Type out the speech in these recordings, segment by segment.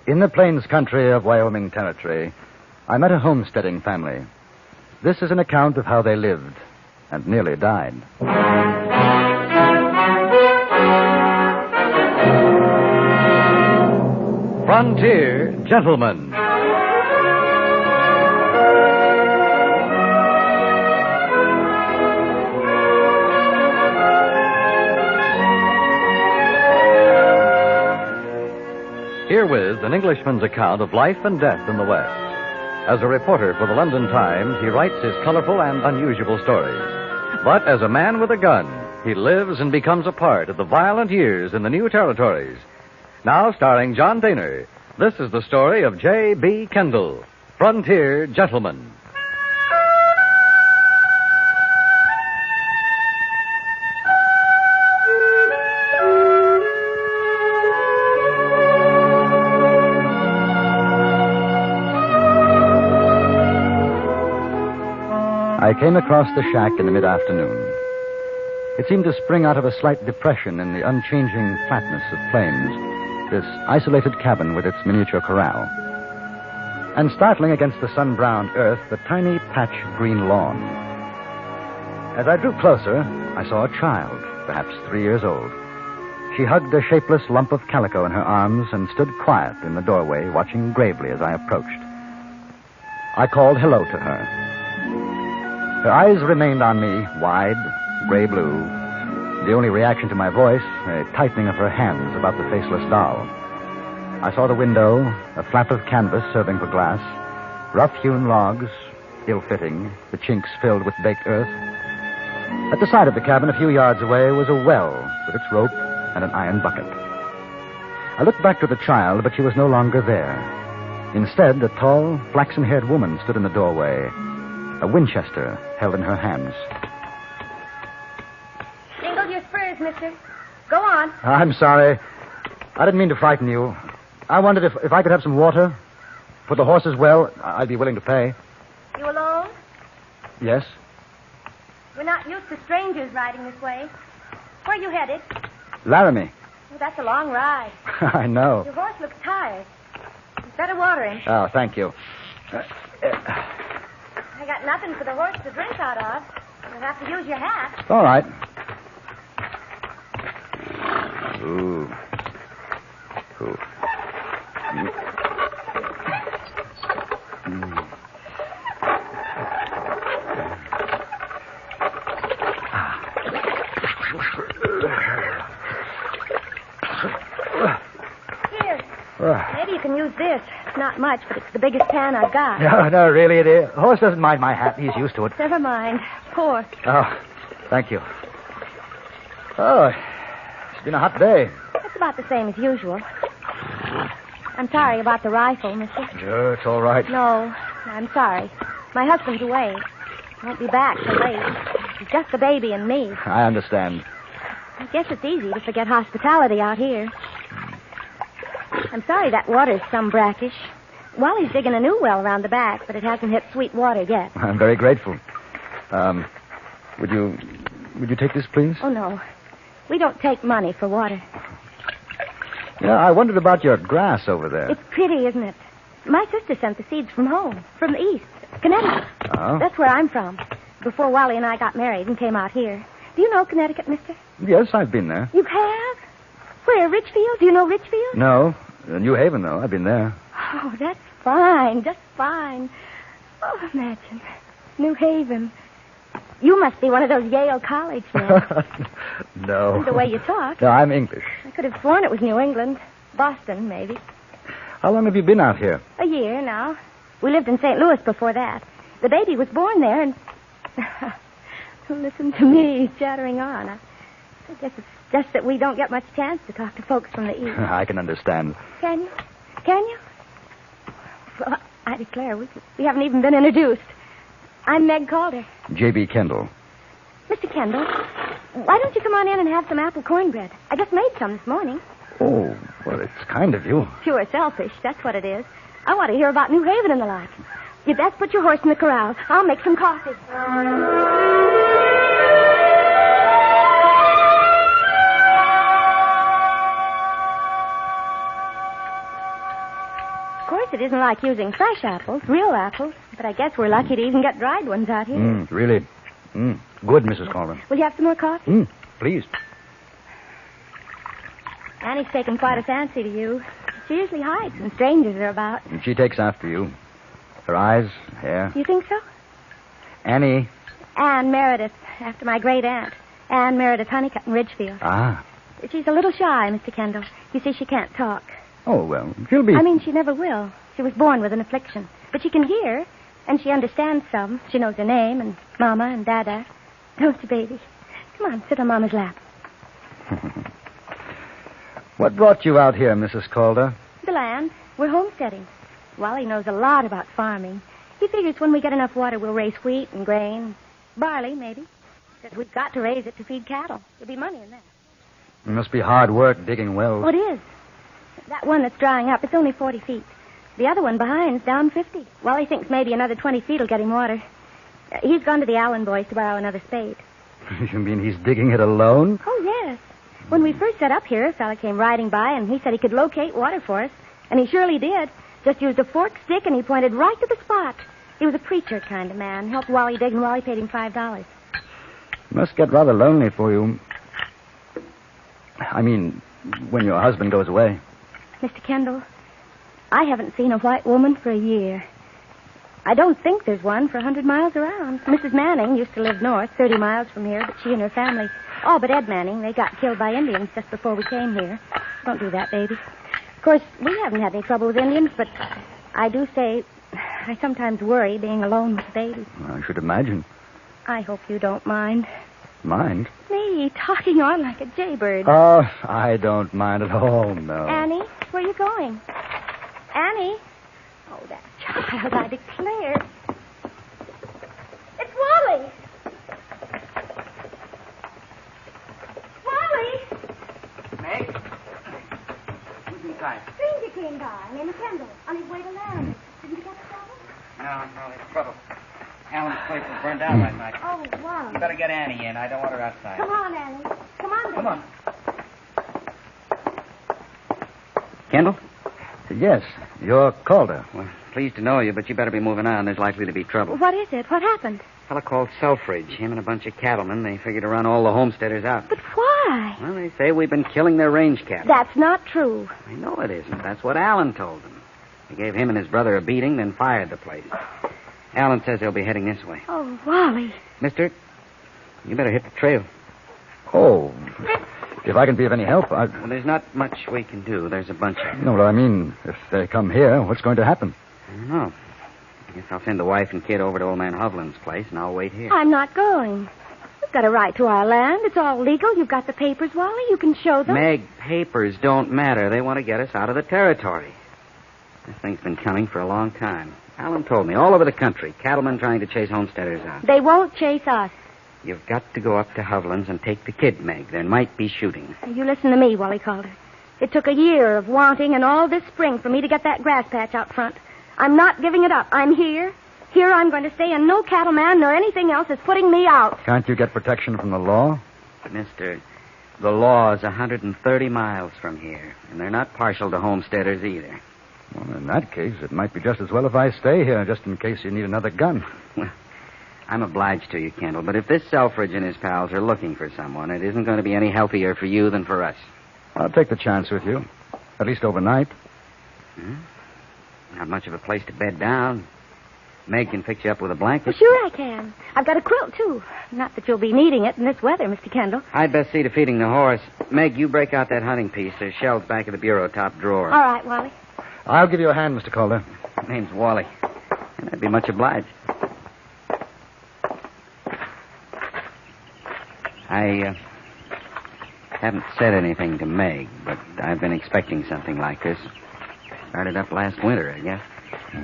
In the plains country of Wyoming Territory, I met a homesteading family. This is an account of how they lived and nearly died. Frontier Gentlemen. Herewith, an Englishman's account of life and death in the West. As a reporter for the London Times, he writes his colorful and unusual stories. But as a man with a gun, he lives and becomes a part of the violent years in the new territories. Now starring John Dehner, this is the story of J.B. Kendall, Frontier Gentleman. I came across the shack in the mid-afternoon. It seemed to spring out of a slight depression in the unchanging flatness of plains, this isolated cabin with its miniature corral. And startling against the sun-browned earth, the tiny patch of green lawn. As I drew closer, I saw a child, perhaps 3 years old. She hugged a shapeless lump of calico in her arms and stood quiet in the doorway, watching gravely as I approached. I called hello to her. Her eyes remained on me, wide, gray-blue. The only reaction to my voice, a tightening of her hands about the faceless doll. I saw the window, a flap of canvas serving for glass, rough-hewn logs, ill-fitting, the chinks filled with baked earth. At the side of the cabin, a few yards away, was a well with its rope and an iron bucket. I looked back to the child, but she was no longer there. Instead, a tall, flaxen-haired woman stood in the doorway, a Winchester held in her hands. Jingle your spurs, mister. Go on. I'm sorry. I didn't mean to frighten you. I wondered if I could have some water. For the horses well, I'd be willing to pay. You alone? Yes. We're not used to strangers riding this way. Where are you headed? Laramie. Oh, that's a long ride. I know. Your horse looks tired. You'd better water him. Oh, thank you. I got nothing for the horse to drink out of. You'll have to use your hat. All right. Ooh. Ooh. Here. Maybe you can use this. It's not much, but it's the biggest pan I've got. No, really, it is. The horse doesn't mind my hat. He's used to it. Never mind. Pour. Oh, thank you. Oh, it's been a hot day. It's about the same as usual. I'm sorry about the rifle, mister. Sure, it's all right. No, I'm sorry. My husband's away. Won't be back till late. It's just the baby and me. I understand. I guess it's easy to forget hospitality out here. I'm sorry that water's some brackish. Wally's digging a new well around the back, but it hasn't hit sweet water yet. I'm very grateful. Would you take this, please? Oh, no. We don't take money for water. Yeah, I wondered about your grass over there. It's pretty, isn't it? My sister sent the seeds from home, from the east, Connecticut. Oh? That's where I'm from, before Wally and I got married and came out here. Do you know Connecticut, mister? Yes, I've been there. You have? Where, Richfield? Do you know Richfield? No. New Haven, though. I've been there. Oh, that's fine. Just fine. Oh, imagine. New Haven. You must be one of those Yale College men. No. The way you talk. No, I'm English. I could have sworn it was New England. Boston, maybe. How long have you been out here? A year now. We lived in St. Louis before that. The baby was born there, and... Listen to me chattering on. I guess it's just that we don't get much chance to talk to folks from the east. I can understand. Can you? Can you? Well, I declare, we haven't even been introduced. I'm Meg Calder. J.B. Kendall. Mr. Kendall, why don't you come on in and have some apple cornbread? I just made some this morning. Oh, well, it's kind of you. Pure selfish, that's what it is. I want to hear about New Haven and the like. You'd best put your horse in the corral. I'll make some coffee. Of course, it isn't like using fresh apples, real apples, but I guess we're lucky to even get dried ones out here. Really. Good, Mrs. Calder. Will you have some more coffee? Please. Annie's taken quite a fancy to you. She usually hides when strangers are about. And she takes after you. Her eyes, hair. You think so? Annie. Anne Meredith, after my great aunt. Anne Meredith Honeycutt in Ridgefield. Ah. She's a little shy, Mr. Kendall. You see, she can't talk. Oh, well, she'll be... I mean, she never will. She was born with an affliction. But she can hear, and she understands some. She knows her name, and Mama, and Dada. Don't you, baby? Come on, sit on Mama's lap. What brought you out here, Mrs. Calder? The land. We're homesteading. Wally knows a lot about farming. He figures when we get enough water, we'll raise wheat and grain. Barley, maybe. Says we've got to raise it to feed cattle. There'll be money in that. It must be hard work digging wells. Oh, it is. That one that's drying up, it's only 40 feet. The other one behind's down 50. Wally thinks maybe another 20 feet will get him water. He's gone to the Allen boys to borrow another spade. You mean he's digging it alone? Oh, yes. When we first set up here, a fella came riding by, and he said he could locate water for us. And he surely did. Just used a forked stick, and he pointed right to the spot. He was a preacher kind of man. Helped Wally dig, and Wally paid him $5. Must get rather lonely for you. I mean, when your husband goes away. Mr. Kendall, I haven't seen a white woman for a year. I don't think there's one for 100 miles around. Mrs. Manning used to live north, 30 miles from here, but she and her family... Oh, but Ed Manning, they got killed by Indians just before we came here. Don't do that, baby. Of course, we haven't had any trouble with Indians, but I do say I sometimes worry being alone with the baby. I should imagine. I hope you don't mind. Mind? Me, talking on like a jaybird. Oh, I don't mind at all, no. Annie, where are you going? Annie? Oh, that child, I declare. It's Wally! Wally! Meg? Who's inside? Stranger came by, named Kendall, on his way to land. Didn't you get the trouble? No, there's trouble. Alan's place was burned down last night. Oh, wow. You better get Annie in. I don't want her outside. Come on, Annie. Come on, baby. Come on. Kendall? Yes, you're Calder. Well, pleased to know you, but you better be moving on. There's likely to be trouble. What is it? What happened? A fellow called Selfridge. Him and a bunch of cattlemen. They figured to run all the homesteaders out. But why? Well, they say we've been killing their range cattle. That's not true. I know it isn't. That's what Alan told them. He gave him and his brother a beating, then fired the place. Alan says they'll be heading this way. Oh, Wally. Mister, you better hit the trail. Oh, if I can be of any help, Well, there's not much we can do. There's a bunch of them. No, I mean, if they come here, what's going to happen? I don't know. I guess I'll send the wife and kid over to old man Hovland's place, and I'll wait here. I'm not going. You've got a right to our land. It's all legal. You've got the papers, Wally. You can show them. Meg, papers don't matter. They want to get us out of the territory. This thing's been coming for a long time. Alan told me, all over the country, cattlemen trying to chase homesteaders out. They won't chase us. You've got to go up to Hovland's and take the kid, Meg. There might be shooting. You listen to me, Wally Calder. It took a year of wanting and all this spring for me to get that grass patch out front. I'm not giving it up. I'm here. Here I'm going to stay, and no cattleman nor anything else is putting me out. Can't you get protection from the law? Mister, the law is 130 miles from here, and they're not partial to homesteaders either. Well, in that case, it might be just as well if I stay here, just in case you need another gun. Well, I'm obliged to you, Kendall, but if this Selfridge and his pals are looking for someone, it isn't going to be any healthier for you than for us. I'll take the chance with you. At least overnight. Not much of a place to bed down. Meg can fix you up with a blanket. Well, sure I can. I've got a quilt, too. Not that you'll be needing it in this weather, Mr. Kendall. I'd best see to feeding the horse. Meg, you break out that hunting piece. There's shelves back of the bureau top drawer. All right, Wally. I'll give you a hand, Mr. Calder. My name's Wally. And I'd be much obliged. I haven't said anything to Meg, but I've been expecting something like this. Started up last winter, I guess.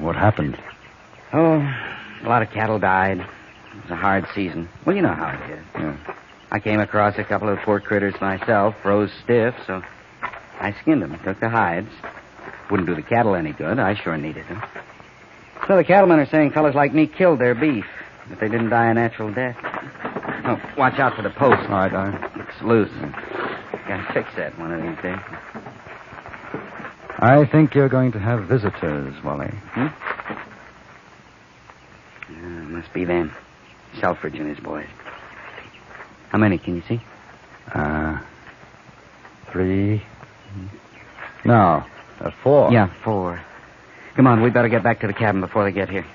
What happened? Oh, a lot of cattle died. It was a hard season. Well, you know how it is. Yeah. I came across a couple of poor critters myself, froze stiff, so I skinned them, took the hides. Wouldn't do the cattle any good. I sure needed them. So the cattlemen are saying fellas like me killed their beef, but they didn't die a natural death. Oh, watch out for the post. All right, It's loose. Gotta fix that one of these days. I think you're going to have visitors, Wally. Must be them. Selfridge and his boys. How many can you see? 3. No, 4. Yeah, 4. Come on, we better get back to the cabin before they get here.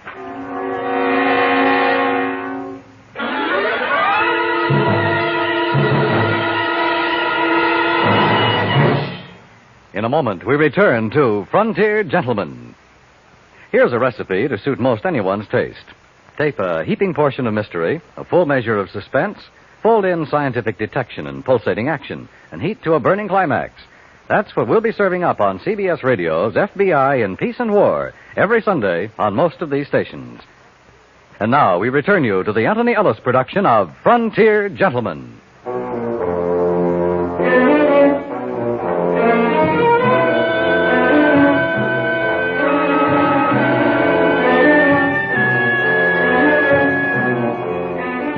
In a moment, we return to Frontier Gentlemen. Here's a recipe to suit most anyone's taste. Take a heaping portion of mystery, a full measure of suspense, fold in scientific detection and pulsating action, and heat to a burning climax. That's what we'll be serving up on CBS Radio's FBI in Peace and War every Sunday on most of these stations. And now we return you to the Anthony Ellis production of Frontier Gentlemen.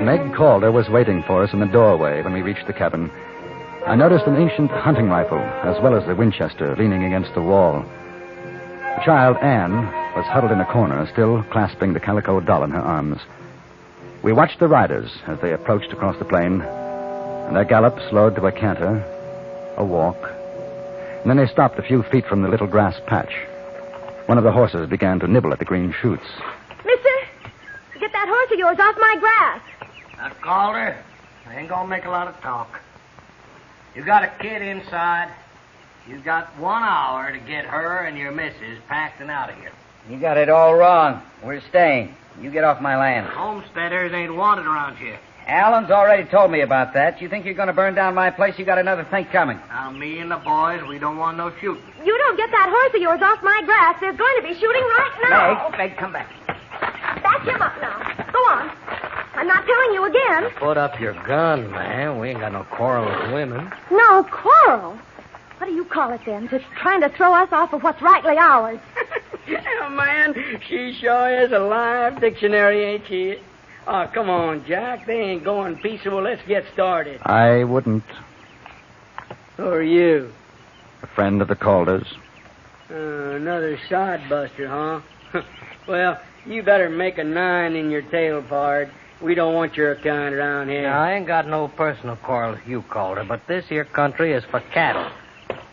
Meg Calder was waiting for us in the doorway when we reached the cabin. I noticed an ancient hunting rifle, as well as the Winchester, leaning against the wall. The child, Anne, was huddled in a corner, still clasping the calico doll in her arms. We watched the riders as they approached across the plain, and their gallop slowed to a canter, a walk, and then they stopped a few feet from the little grass patch. One of the horses began to nibble at the green shoots. Mister, get that horse of yours off my grass. Now, Calder, I ain't gonna make a lot of talk. You got a kid inside. You got 1 hour to get her and your missus packed and out of here. You got it all wrong. We're staying. You get off my land. Homesteaders ain't wanted around here. Alan's already told me about that. You think you're going to burn down my place? You got another thing coming. Now, me and the boys, we don't want no shooting. You don't get that horse of yours off my grass, there's going to be shooting right now. Meg, come back. Back him up now. Go on. I'm not telling you again. Put up your gun, man. We ain't got no quarrel with women. No quarrel. What do you call it, then? Just trying to throw us off of what's rightly ours. Oh, man, she sure is a live dictionary, ain't she? Oh, come on, Jack. They ain't going peaceable. Let's get started. I wouldn't. Who are you? A friend of the Calders. Another sodbuster, huh? Well, you better make a 9 in your tail, pard. We don't want your kind around here. Now, I ain't got no personal quarrel with you, Calder, but this here country is for cattle.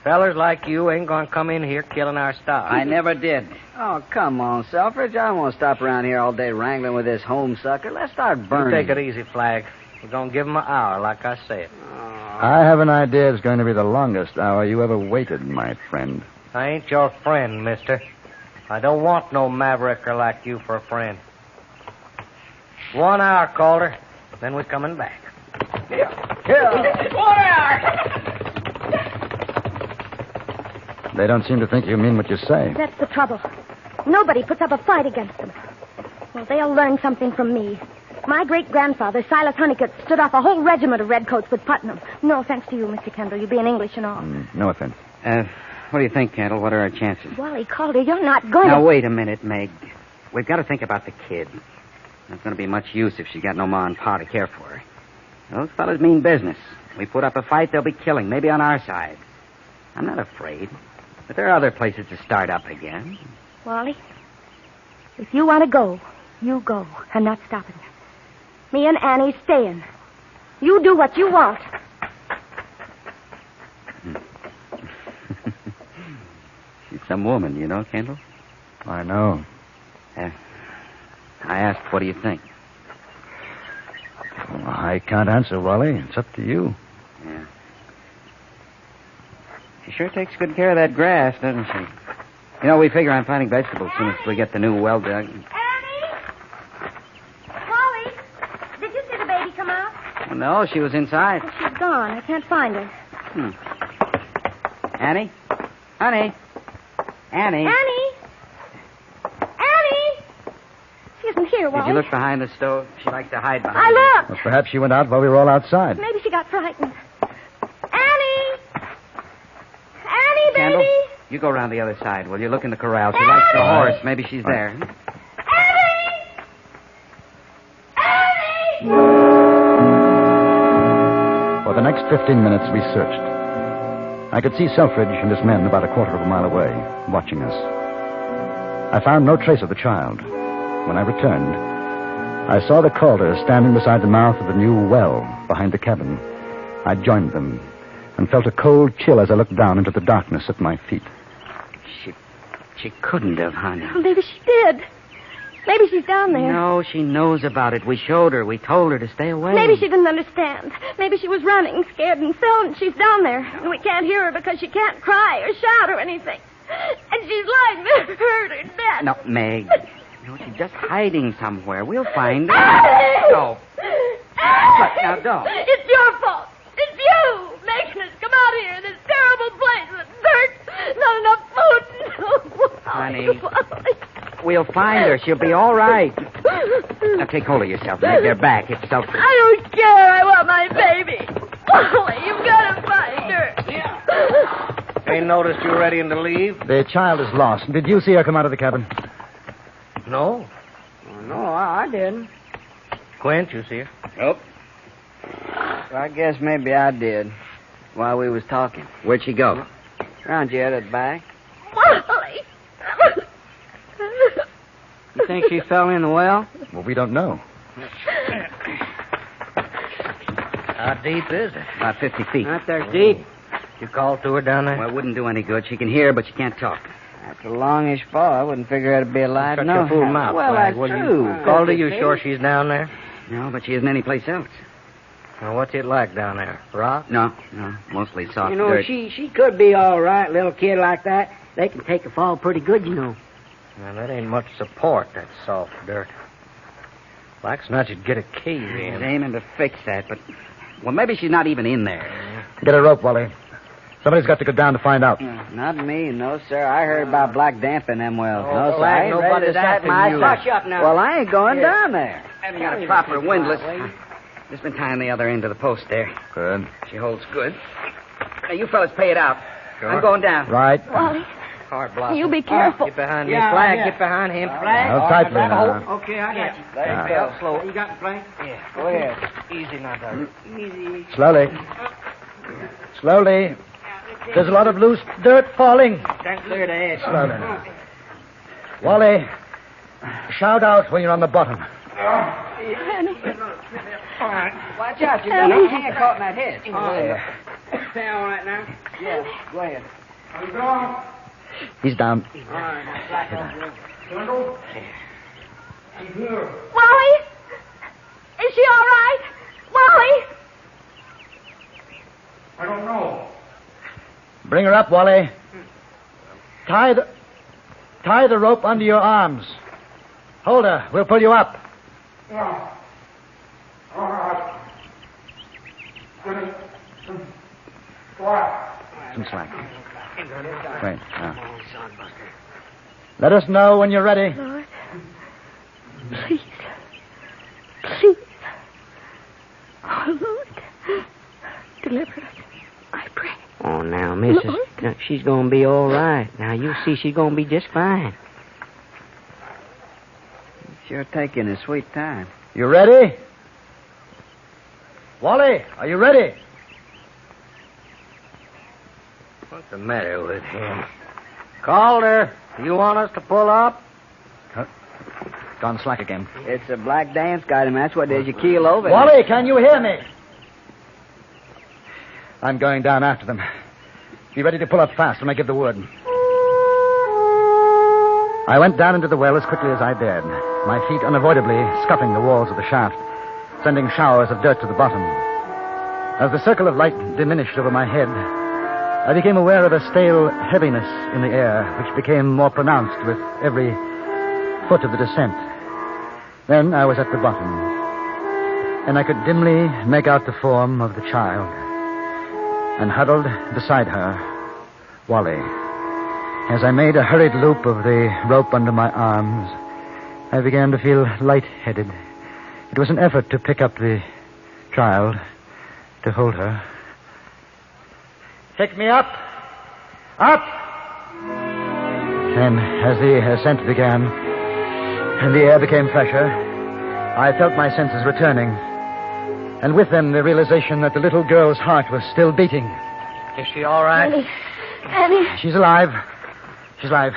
Fellers like you ain't gonna come in here killing our stock. I never did. Oh, come on, Selfridge. I don't want to stop around here all day wrangling with this home sucker. Let's start burning. You take it easy, Flag. We're gonna give 'em an hour, like I said. I have an idea it's going to be the longest hour you ever waited, my friend. I ain't your friend, mister. I don't want no mavericker like you for a friend. 1 hour, Calder. Then we're coming back. Here. 1 hour! They don't seem to think you mean what you say. That's the trouble. Nobody puts up a fight against them. Well, they'll learn something from me. My great-grandfather, Silas Honeycutt, stood off a whole regiment of redcoats with Putnam. No offense to you, Mr. Kendall. You being English and all. No offense. What do you think, Kendall? What are our chances? Wally Calder, you're not going Now, to... wait a minute, Meg. We've got to think about the kid. Not going to be much use if she's got no ma and pa to care for her. Those fellas mean business. We put up a fight, they'll be killing, maybe on our side. I'm not afraid. But there are other places to start up again. Wally, if you want to go, you go. I'm not stopping you. Me and Annie's staying. You do what you want. She's some woman, you know, Kendall? I know. I asked, what do you think? Well, I can't answer, Wally. It's up to you. Yeah. She sure takes good care of that grass, doesn't she? You know, we figure on planting vegetables as soon as we get the new well dug. Annie? Wally, did you see the baby come out? Oh, no, she was inside. Oh, she's gone. I can't find her. Annie? Honey? Annie? Annie? Annie? She isn't here, Wally. Did you look behind the stove? She likes to hide behind I it. looked. Well, perhaps she went out while we were all outside. Maybe she got frightened. Annie! Annie, baby! Kendall, you go around the other side. Will you look in the corral? She likes the horse. Maybe she's there. Annie! Annie! For the next 15 minutes, we searched. I could see Selfridge and his men about a quarter of a mile away, watching us. I found no trace of the child. When I returned, I saw the Calder standing beside the mouth of the new well behind the cabin. I joined them and felt a cold chill as I looked down into the darkness at my feet. She couldn't have, honey. Well, maybe she did. Maybe she's down there. No, she knows about it. We showed her. We told her to stay away. Maybe she didn't understand. Maybe she was running, scared and fell, and she's down there. And we can't hear her because she can't cry or shout or anything. And she's lying there, hurt or dead. No, Meg. No, she's just hiding somewhere. We'll find her. No. Now, don't. It's your fault. It's you making us come out here in this terrible place with dirt, not enough food. Honey, we'll find her. She'll be all right. Now, take hold of yourself, Meg. They're back. It's Selfridge. I don't care. I want my baby. Wally, you've got to find her. Yeah. Ain't noticed you ready to leave? The child is lost. Did you see her come out of the cabin? No. No, I didn't. Quint, you see her? Nope. Well, I guess maybe I did while we was talking. Where'd she go? Around here at the back. Wally. You think she fell in the well? Well, we don't know. How deep is it? About 50 feet. Not there deep. You called to her down there? Well, it wouldn't do any good. She can hear, but she can't talk. That's a longish fall. I wouldn't figure her to be alive. Shut no. your fool mouth, Well, Flag, that's will true. you? Called her, you sure she's down there? No, but she isn't anyplace else. Well, what's it like down there? Rock? No, mostly soft You know, dirt. she could be all right, little kid like that. They can take a fall pretty good, you know. Well, that ain't much support, that soft dirt. Like as not you'd get a cave He's in. aiming to fix that, but... Well, maybe she's not even in there. Get a rope, Wally. Somebody's got to go down to find out. Not me, no, sir. I heard about black damp in them wells. Oh, no, sir. Flag, I ain't ready nobody's to set asking my you. Hush up now. Well, I ain't going down there. Haven't got a proper windlass. Just been tying the other end of the post there. Good. She holds good. Now, you fellas pay it out. Sure. I'm going down. Right. Wally, Hard blossom. you be careful. Get behind me, Yeah, Flag. yeah. Get behind him, Flag. Hold tightly now. Okay, I got you. There Yeah. you go. Slow. You got the plank? Yeah. Go ahead. Easy now, darling. Easy. Slowly. Slowly. There's a lot of loose dirt falling. Can't clear the edge. Slowly. Wally, shout out when you're on the bottom. Watch out. You got a hand caught in that hedge. Stay all right now? Yeah, go ahead. He's down. All right. Wally? Is she all right? Wally? I don't know. Bring her up, Wally. Tie the rope under your arms. Hold her. We'll pull you up. Yeah. All right. What? Some slack. Wait. Now. Let us know when you're ready. Lord, please. Please. Oh, Lord. Deliver us. I pray. Oh, now, Mrs. Lord. Now, she's going to be all right. Now, you see she's going to be just fine. Sure taking a sweet time. You ready? Wally, are you ready? What's the matter with him? Calder, you want us to pull up? Gone slack again. It's a black dance got him. That's what it is. You keel over. Wally, can you hear me? I'm going down after them. Be ready to pull up fast when I give the word. I went down into the well as quickly as I dared, my feet unavoidably scuffing the walls of the shaft, sending showers of dirt to the bottom. As the circle of light diminished over my head, I became aware of a stale heaviness in the air, which became more pronounced with every foot of the descent. Then I was at the bottom, and I could dimly make out the form of the child, and huddled beside her, Wally. As I made a hurried loop of the rope under my arms, I began to feel lightheaded. It was an effort to pick up the child, to hold her. Pick me up! Up! Then, as the ascent began, and the air became fresher, I felt my senses returning, and with them the realization that the little girl's heart was still beating. Is she all right? Annie. She's alive. She's alive.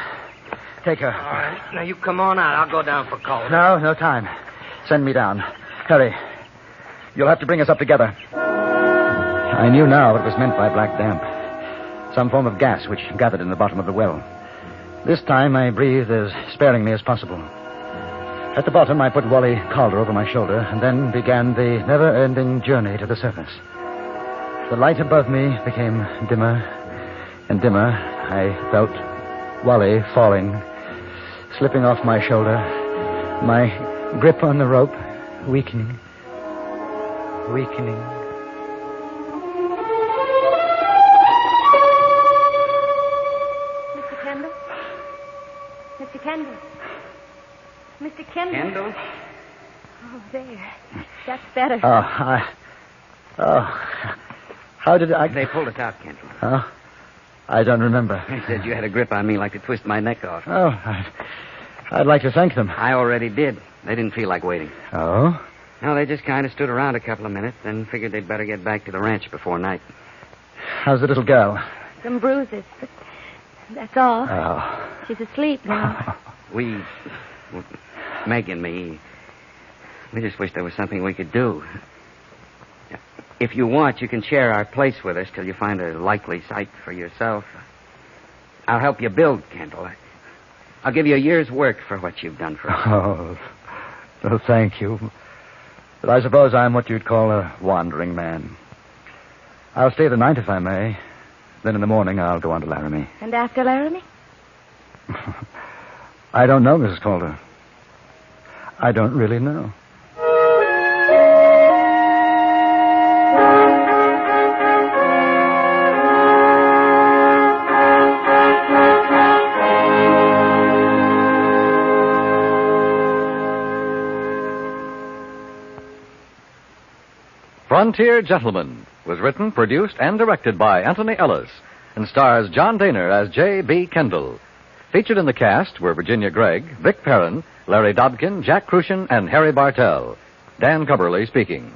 Take her. All right. Now, you come on out. I'll go down for Calder. No time. Send me down. Hurry. You'll have to bring us up together. I knew now what was meant by black damp. Some form of gas which gathered in the bottom of the well. This time I breathed as sparingly as possible. At the bottom, I put Wally Calder over my shoulder and then began the never-ending journey to the surface. The light above me became dimmer and dimmer. I felt Wally falling, slipping off my shoulder, my grip on the rope weakening. Mr. Kendall? Mr. Kendall? Mr. Kendall? Kendall? Oh, there. That's better. How did I... They pulled us out, Kendall. Oh, I don't remember. They said you had a grip on me like to twist my neck off. Oh, I'd like to thank them. I already did. They didn't feel like waiting. Oh? No, they just kind of stood around a couple of minutes, then figured they'd better get back to the ranch before night. How's the little girl? Some bruises, but that's all. Oh. She's asleep now. Meg and me, we just wish there was something we could do. If you want, you can share our place with us till you find a likely site for yourself. I'll help you build, Kendall. I'll give you a year's work for what you've done for us. Oh, well, thank you. But I suppose I'm what you'd call a wandering man. I'll stay the night if I may. Then in the morning I'll go on to Laramie. And after Laramie? I don't know, Mrs. Calder. I don't really know. Frontier Gentlemen was written, produced, and directed by Anthony Ellis and stars John Dehner as J.B. Kendall. Featured in the cast were Virginia Gregg, Vic Perrin, Larry Dobkin, Jack Crucian, and Harry Bartell. Dan Cubberly speaking.